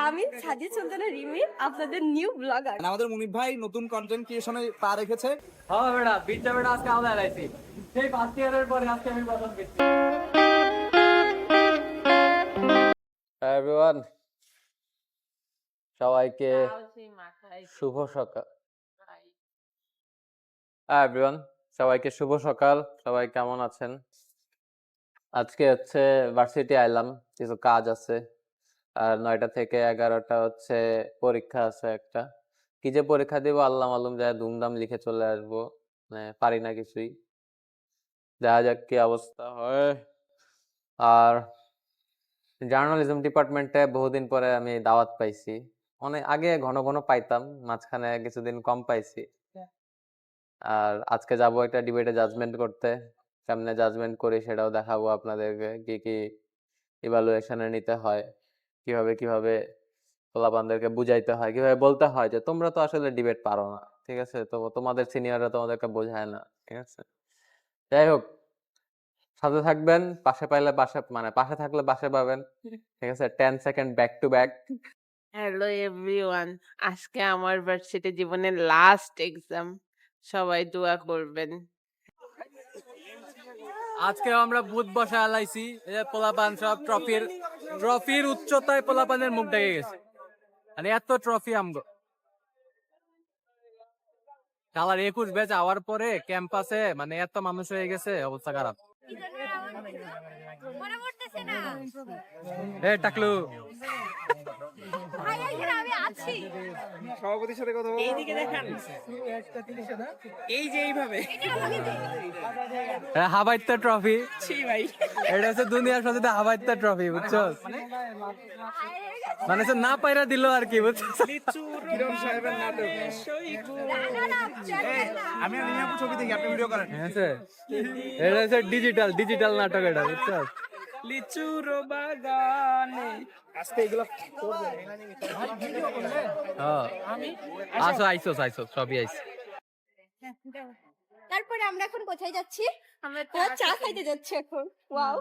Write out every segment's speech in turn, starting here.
আমি সাজিদ সুলতানা রিমি, আপনাদের new blogger. আমাদের মুনিব ভাই নতুন কন্টেন্ট ক্রিয়েশনে পা রেখেছে। হ্যাঁ বেটা, বিটটা বেটা আজকে আলাদা লাইছি। সেই ফার্স্ট ইয়ারের পরে আজকে আমি প্রথম পেয়েছি। এভরিওয়ান, সবাইকে শুভ সকাল। এভরিওয়ান, সবাইকে শুভ সকাল। সবাই কেমন আছেন? আজকে হচ্ছে ভার্সিটি আইলাম, কিছু কাজ আছে। আর 9টা থেকে 11টা হচ্ছে পরীক্ষা আছে একটা। কি যে পরীক্ষা দিব আল্লাহ মালুম, যায় ধুমধাম লিখে চলে আসবো, মানে পারি না কিছুই। দেখা যাক কি অবস্থা হয়। আর জার্নালিজম ডিপার্টমেন্টে বহুদিন পরে আমি দাওয়াত পাইছি। অনেক আগে ঘন ঘন পাইতাম, মাঝখানে কিছুদিন কম পাইছি। আর আজকে যাব একটা ডিবেটে জাজমেন্ট করতে। সামনে জাজমেন্ট করি সেটাও দেখাবো আপনাদেরকে, কি কি ইভালুয়েশনে নিতে হয়, কিভাবে কিভাবে পোলাপানদেরকে বুঝাইতে হয়, কিভাবে বলতে হয় যে তোমরা তো আসলে ডিবেট পারো না, ঠিক আছে, তো তোমাদের সিনিয়ররা তোমাদেরকে বোঝায় না, ঠিক আছে। যাই হোক, সাথে থাকবেন, পাশে পাইলে পাশে, মানে পাশে থাকলে পাশে পাবেন, ঠিক আছে। 10 second back to back. Hello everyone, আজকে আমার ভার্সিটি জীবনের লাস্ট এক্সাম, সবাই দোয়া করবেন। আজকে আমরা বুথ বসা আলাইছি, এই যে পোলাপান সব ট্রফির উচ্চতায় পোলাপানের মুখ ডেকে গেছে, মানে এত ট্রফি আমগো। কালার 21 ব্যাচ আওয়ার পরে ক্যাম্পাসে মানে এত মানুষ হয়ে গেছে, অবস্থা খারাপ। এ টাকলু, সভাপতির সাথে কথা বলবো। এইদিকে দেখান, এই যে এইভাবে হাবাইত্যা ট্রফি, ছি ভাই, এটা হচ্ছে দুনিয়ার সবচেয়ে হাবাইত্যা ট্রফি, বুঝছো, মানে সে না পাইরা দিল আর কি, বুঝছো। কিরণ সাহেবের নাটক। আমি আর রিমি আপু ছবি দেখি, আপনি ভিডিও করেন। ঠিক আছে, এটা হচ্ছে ডিজিটাল নাটক, এটা বুঝছো। লিচুর বাগানে আজকে এগুলো আইসো সবই আইসো। তারপরে আমরা এখন কোথায় যাচ্ছি? আমরা চা খাইতে যাচ্ছি এখন। ওয়াও।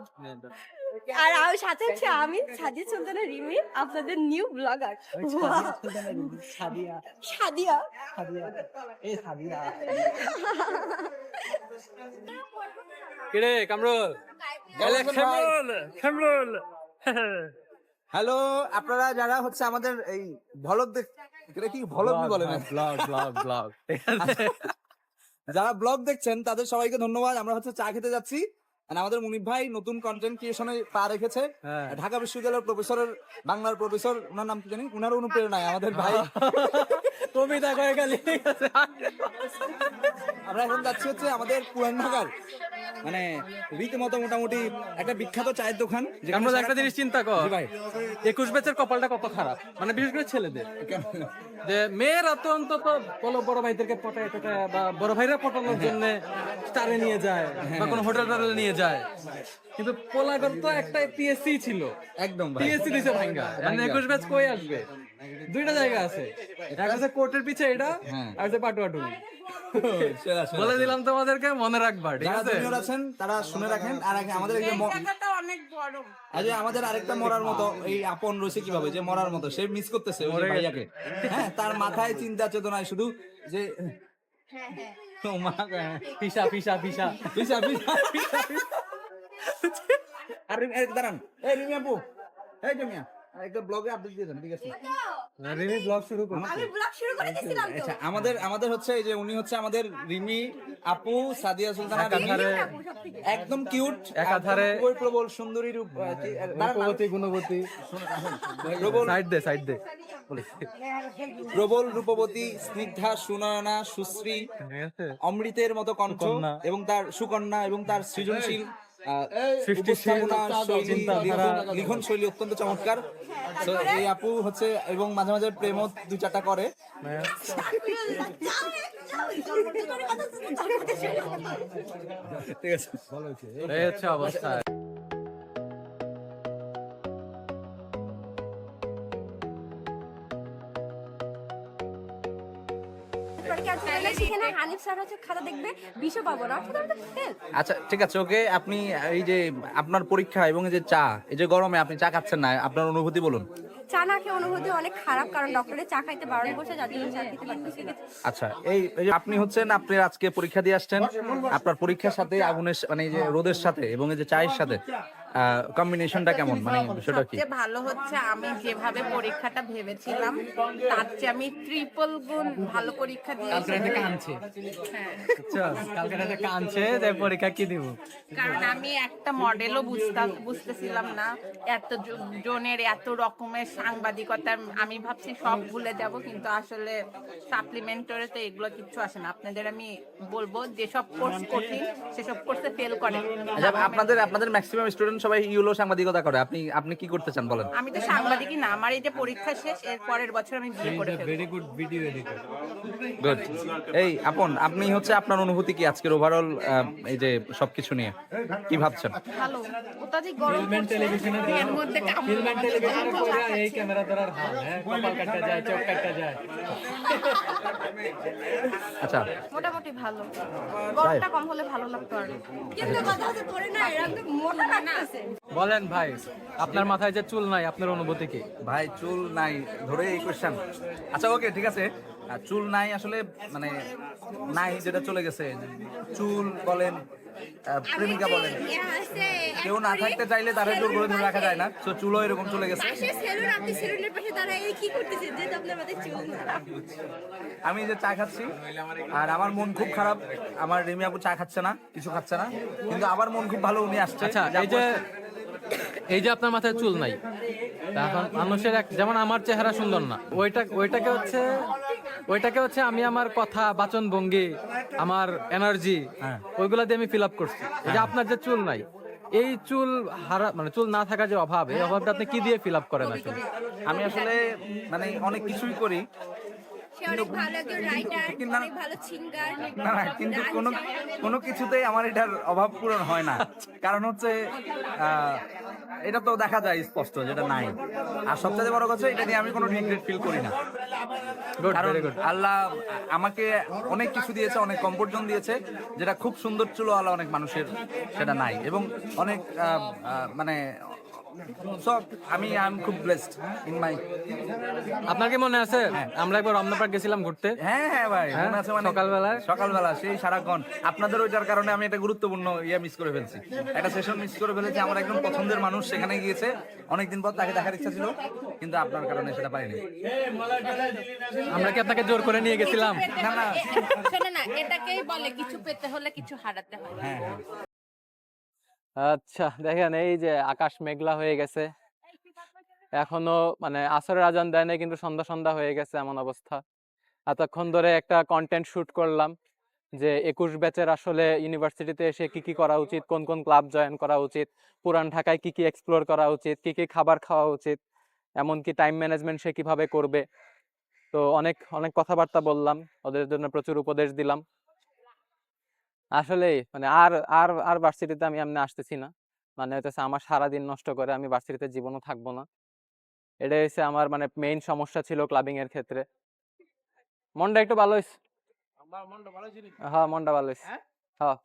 আর আমার সাথে হচ্ছে আমি সাজিদ সুলতানা রিমি, আপনাদের নিউ ব্লগার। সাদিয়া। কিরে কামরুল, কামরুল। হ্যালো, আপনারা যারা হচ্ছে আমাদের এই ভলগ এটা কি ভলগ বলে না, ব্লগ যারা ব্লগ দেখছেন তাদের সবাইকে ধন্যবাদ। আমরা হচ্ছে চা খেতে যাচ্ছি। আর আমাদের মুনিব ভাই নতুন কন্টেন্ট ক্রিয়েশনে পা রেখেছে। হ্যাঁ। ঢাকা বিশ্ববিদ্যালয়ের প্রফেসরের, বাংলার প্রফেসর, ওনার নাম কি জানি, ওনার অনুপ্রেরণায় আমাদের ভাই। কবিতা কয়ে গেলি। আমরা এখন যাচ্ছি হচ্ছে আমাদের পুরান ঢাকার, মানে রীতিমতো মোটামুটি একটা বিখ্যাত চায়ের দোকান। আমরা একটা জিনিস চিন্তা কর, জি ভাই। 21 ব্যাচের কপালটা কত খারাপ, মানে বিশেষ করে ছেলেদের, যে মেয়েরা তো অন্তত বলো বড় ভাইদেরকে পটায় টটায় বা বড় ভাইরা পটানোর জন্য স্টারে নিয়ে যায় বা কোনো হোটেল টোটেল নিয়ে যায়, কিন্তু পোলাগর তো একটা পিএসসি ছিল, একদম ভাই। পিএসসি দিছে ভাঙ্গা, মানে 21 ব্যাচ কই আসবে? দুইটা জায়গা আছে, একটা হচ্ছে কোর্টের পিছে এটা, আর হচ্ছে পাটুয়াটুলি। বলে দিলাম তোমাদেরকে, মনে রাখবা, ঠিক যারা আছে। জুনিয়র আছেন তারা শুনে রাখেন। আর আমাদের এই যে জায়গাটা অনেক বড়। আজ আমাদের আরেকটা মরার মতো এই আপন রয়েছে, কিভাবে যে মরার মতো সে মিস করতেছে ওই যে ভাইয়াকে। হ্যাঁ, তার মাথায় চিন্তা চেতনায় শুধু যে ও মা গো, ফিসা ফিসা ফিসা পিছা পিছা পিছা। আর দাঁড়ান, এই রিমি আপু, এই জমিয়া একটা ব্লগে আপডেট দিয়ে দেন, ঠিক আছে? রিমি ব্লগ শুরু করো। আমি ব্লগ শুরু করে দিয়েছিলাম তো। আচ্ছা, আমাদের হচ্ছে এই যে উনি হচ্ছে আমাদের রিমি আপু, সাদিয়া সুলতানা রিমি, একদম কিউট, একাধারে প্রবল সুন্দরী রূপ, রূপবতী গুণবতী। সাইড দে প্রবল রূপবতী, স্নিগ্ধা, সুনয়না, সুশ্রী, অমৃতের মতো কণ্ঠ সুকন্যা। এবং তার সুকন্যা এবং তার সৃজনশীল সৃষ্টিশীল উপস্থাপনা শৈলী, চিন্তাধারা। লিখন শৈলী অত্যন্ত চমৎকার। তো এই আপু হচ্ছে, এবং মাঝে মাঝে প্রেমও 2-4টা করে। ঠিক আছে, এই হচ্ছে অবস্থা। ডক্টরকে আর ছোটবেলায় শিখে না হানিফ স্যার হচ্ছে খাতা দেখবে 20 পাবো না অর্থাৎ আমরা ফেল। আচ্ছা ঠিক আছে ওকে, আপনি এই যে আপনার পরীক্ষা এবং এই যে চা, এই যে গরমে আপনি চা খাচ্ছেন না, আপনার অনুভূতি বলুন। চা না খেয়ে অনুভূতি অনেক খারাপ, কারণ ডক্টরের চা খাইতে বারণ করছে, যার জন্য চা খেতে পারতেছি না। আচ্ছা এই যে আপনি হচ্ছেন, আপনি আজকে পরীক্ষা দিয়ে আসছেন, আপনার পরীক্ষার সাথে আগুনের মানে এই যে রোদের সাথে এবং এই যে চায়ের সাথে কম্বিনেশনটা কেমন, মানে বিষয়টা কি? সবচেয়ে ভালো হচ্ছে আমি যেভাবে পরীক্ষাটা ভেবেছিলাম তার চেয়ে আমি ট্রিপল গুণ ভালো পরীক্ষা দিয়েছি। পরীক্ষা কি দিব? কারণ আমি একটা মডেলও বুঝতেছিলাম না, এত জনের এত রকমের সাংবাদিকতা, আমি ভাবছি সব ভুলে যাব, কিন্তু আসলে সাপ্লিমেন্টারি তো এগুলো কিচ্ছু আসে না। আপনাদের আমি বলবো যেসব কোর্স কঠিন সেসব কোর্সে ফেল করে। আচ্ছা আপনাদের ম্যাক্সিমাম স্টুডেন্ট সবাই ইউলো সাংবাদিকতা করে, আপনি কি করতে চান বলেন? আমি তো সাংবাদিকই না, আমার এই যে পরীক্ষা শেষ, এর পরের বছর আমি বিয়ে করে ফেলবো। Very good video editor. Good. এই আপন, আপনি হচ্ছে আপনার অনুভূতি কি আজকের ওভারঅল এই যে সবকিছু নিয়ে কি ভাবছেন? ভালো, অত্যাধিক গরম পড়ছে এর মধ্যে এই ক্যামেরা ধরার হাল, হ্যাঁ, কপাল কাটতে যায়, চোখ কাটতে যায়। আচ্ছা মোটামুটি ভালো, গরমটা কম হলে ভালো লাগতো আর। কিন্তু কথা হচ্ছে পরে না এরকম মোটা লাগতেছে। বলেন ভাই, আপনার মাথায় যে চুল নাই, আপনার অনুভূতি কি? ভাই চুল নাই ধরে এই কোশ্চেন। আচ্ছা ওকে ঠিক আছে, চুল নাই আসলে মানে নাই যেটা চলে গেছে, চুল বলেন প্রেমিকা বলেন, কেউ না থাকতে চাইলে তারা জোর করে ধরে রাখা যায় না, তো চুলও এরকম চলে গেছে। সেলুন, আপনি সেলুনের পাশে দাঁড়ায় এই কি করতেছেন যে আপনার মাথায় চুল না? আমি যে চা খাচ্ছি আর আমার মন খুব খারাপ, আমার রিমি আপু চা খাচ্ছে না, কিছু খাচ্ছে না, কিন্তু আবার মন খুব ভালো, উনি আসছে। আচ্ছা এই যে আপনার মাথায় চুল নাই, এখন মানুষের যেমন আমার চেহারা সুন্দর না, ওইটাকে হচ্ছে আমি আমার কথা, বাচন ভঙ্গি, আমার এনার্জি, ওইগুলা দিয়ে আমি ফিল আপ করছি। এই যে আপনার যে চুল নাই, এই চুল মানে চুল না থাকার যে অভাব, এই অভাবটা আপনি কি দিয়ে ফিল আপ করেন আসলে? আমি আসলে মানে অনেক কিছুই করি, সে অনেক ভালো একজন রাইটার, অনেক ভালো সিঙ্গার। না না, কিন্তু কোনো কিছুতেই আমার এটার অভাব পূরণ হয় না, কারণ হচ্ছে এটা তো দেখা যায় স্পষ্ট যেটা নাই। আর সবচেয়ে বড় কথা, এটা নিয়ে আমি কোনো রিগ্রেট ফিল করি না, কারণ আল্লাহ আমাকে অনেক কিছু দিয়েছে, অনেক কমফোর্ট জোন দিয়েছে, যেটা খুব সুন্দর ছিল, আল্লাহ অনেক মানুষের সেটা নাই, এবং অনেক মানে সব আমি খুব ব্লেসড ইন মাই। আপনার কি মনে আছে আমরা একবার রমনা পার্ক গেছিলাম ঘুরতে? হ্যাঁ হ্যাঁ ভাই মনে আছে, মানে সকালবেলা সেই সারাক্ষণ আপনাদের ওইটার কারণে আমি একটা গুরুত্বপূর্ণ মিস করে ফেলছি, একটা সেশন মিস করে ফেলেছি। আমার একদম পছন্দের মানুষ সেখানে গিয়েছে, অনেকদিন পর তাকে দেখার ইচ্ছা ছিল, কিন্তু আপনার কারণে সেটা পারিনি। আমরা কি আপনাকে জোর করে নিয়ে গেছিলাম? না না, শোনো না, এটাকেই বলে কিছু পেতে হলে কিছু হারাতে হয়। হ্যাঁ হ্যাঁ আচ্ছা দেখেন, এই যে আকাশ মেঘলা হয়ে গেছে, এখনো মানে আসরের আজান দেয় নাই, কিন্তু সন্ধ্যা সন্ধ্যা হয়ে গেছে এমন অবস্থা। এতক্ষণ ধরে একটা কন্টেন্ট শুট করলাম যে 21 ব্যাচের আসলে ইউনিভার্সিটিতে এসে কি কি করা উচিত, কোন কোন ক্লাব জয়েন করা উচিত, পুরান ঢাকায় কি কি এক্সপ্লোর করা উচিত, কি কি খাবার খাওয়া উচিত, এমনকি টাইম ম্যানেজমেন্ট সে কিভাবে করবে। তো অনেক অনেক কথাবার্তা বললাম, ওদের জন্য প্রচুর উপদেশ দিলাম। আসলে মানে আর আর আর ভার্সিটিতে আমি এমনি আসতেছি না, মানে হচ্ছে আমার সারাদিন নষ্ট করে আমি ভার্সিটিতে জীবনও থাকবো না। এটাই হচ্ছে আমার মানে মেইন সমস্যা ছিল ক্লাবিং এর ক্ষেত্রে। মনটা একটু ভালো হয়েছে, হ্যাঁ মনটা ভালো হয়েছে, হ্যাঁ।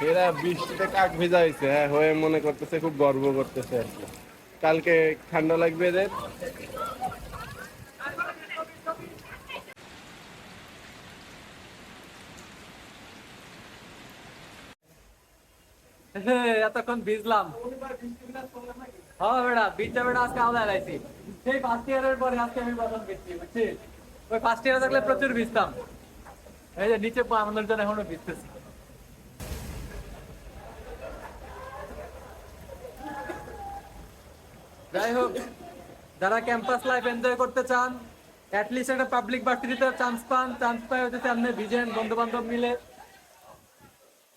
এরা বৃষ্টিতে কাক ভেজা হয়েছে, হ্যাঁ, হয়ে মনে করতেছে খুব গর্ব করতেছে আর কি, কালকে ঠান্ডা লাগবে এদের। এতক্ষণ ভিজলাম, হ্যাঁ বেটা বিচটা বেটা আজকে আলাদা লাইছি, সেই ফার্স্ট ইয়ারের পরে আজকে আমি প্রথম ভিজছি, বুঝছি? ওই ফার্স্ট ইয়ারে থাকলে প্রচুর ভিজতাম, এই যে নিচে আমাদের জন্য এখনো ভিজতেছি। যাই হোক, যারা ক্যাম্পাস লাইফ এনজয় করতে চান, অ্যাটলিস্ট একটা পাবলিক ভার্সিটিতে চান্স পায় হচ্ছে আপনি ভিজেন বন্ধু বান্ধব মিলে,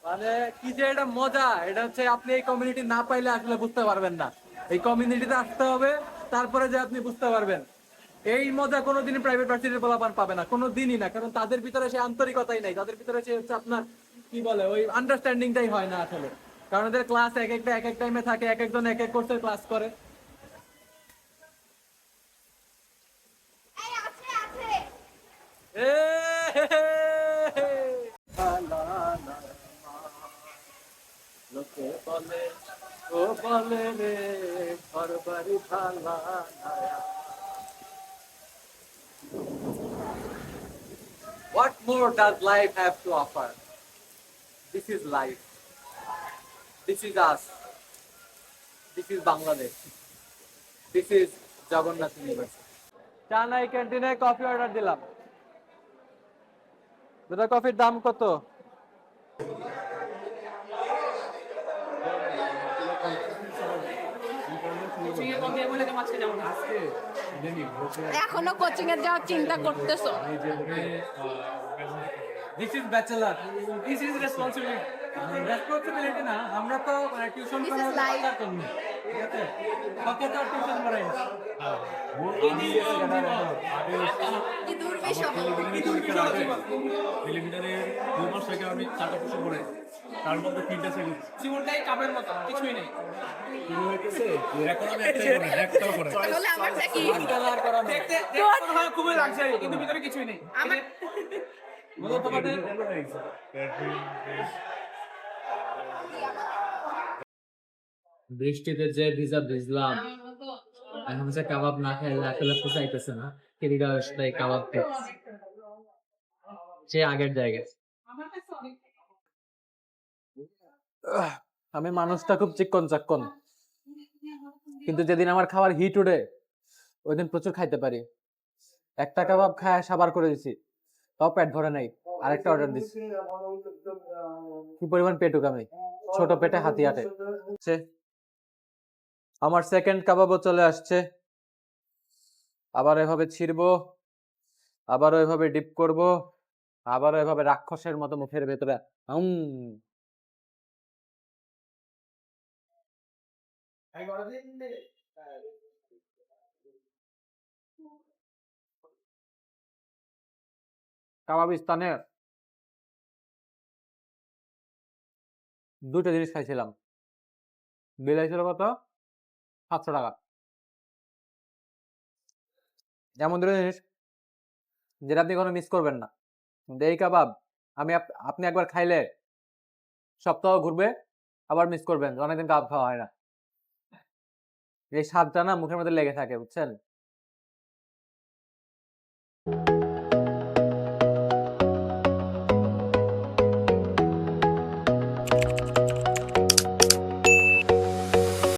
মানে কি যে এটা মজা, এটা হচ্ছে আপনি এই কমিউনিটি না পাইলে আসলে বুঝতে পারবেন না। এই কমিউনিটিতে আসতে হবে, তারপরে যে আপনি বুঝতে পারবেন এই মজা কোনোদিনই প্রাইভেট ভার্সিটির পোলাপান পাবে না, কোনোদিনই না, কারণ তাদের ভিতরে সেই আন্তরিকতাই নাই, তাদের ভিতরে সে হচ্ছে আপনার কি বলে ওই আন্ডারস্ট্যান্ডিংটাই হয় না আসলে, কারণ ওদের ক্লাস এক একটা এক এক টাইমে থাকে, এক একজন এক এক কোর্সের ক্লাস করে। লোকে বলে ও বলে রে ঘর বাড়ি ভালা নায়া। What more does life have to offer? This is life. This is us. This is Bangladesh. This is Jagannath University. চা নাই ক্যান্টিনে কফি অর্ডার দিলাম। দুটা কফির দাম কত? এখনো কোচিং এর যাওয়ার চিন্তা করতেছো? This is bachelor. This is responsibility. Responsibility না, আমরা তো টিউশন This করার is life. কথা করনি। ঠিক আছে? কত তো টিউশন করাই না। কি দুর্বিষহ। প্রিলিমিনারির 2 মাস আগে আমি 4টা কোর্স করে তার মধ্যে 3টা সেকেন্ড জীবনটাই কাপের মতো, কিছুই নেই। শুরু হয়েছে এখন আমি একটাও করে তাহলে আমারটা কি? দেখতে মনে হয় খুবই লাক্সারি, কিন্তু ভিতরে কিছুই নেই। আমার বলো তোমাদের বৃষ্টিতে যে ভিজলাম, এখন যে কাবাব না খাইলে আসলে পোষাইতেছে না, কেরিটা আসলে কাবাব সে আগের জায়গায়। আমি মানুষটা খুব চিকন চাক্কন, কিন্তু যেদিন আমার খাবার হিট উঠে ওই দিন প্রচুর খাইতে পারি। একটা কাবাব খায় সাবার করে দিছি, তাও পেট ভরে নাই, আরেকটা অর্ডার দিছি। কি পরিমাণ পেটুক আমি, ছোট পেটে হাতি আটে। আমার সেকেন্ড কাবাবও চলে আসছে। আবার এভাবে ছিড়বো, আবার ওইভাবে ডিপ করব, আবার ওইভাবে রাক্ষসের মতো মুখের ভেতরে কাবাবিস্তানে দুটো জিনিস খাইছিলাম, বিল হয়েছিল কত? 700 টাকা। এমন দুটো জিনিস যেটা আপনি কোনো মিস করবেন না। এই কাবাব আপনি একবার খাইলে সপ্তাহ ঘুরবে, আবার মিস করবেন, অনেকদিন কাবাব খাওয়া হয় না। এই স্বাদটা না মুখের মধ্যে লেগে থাকে, বুঝছেন?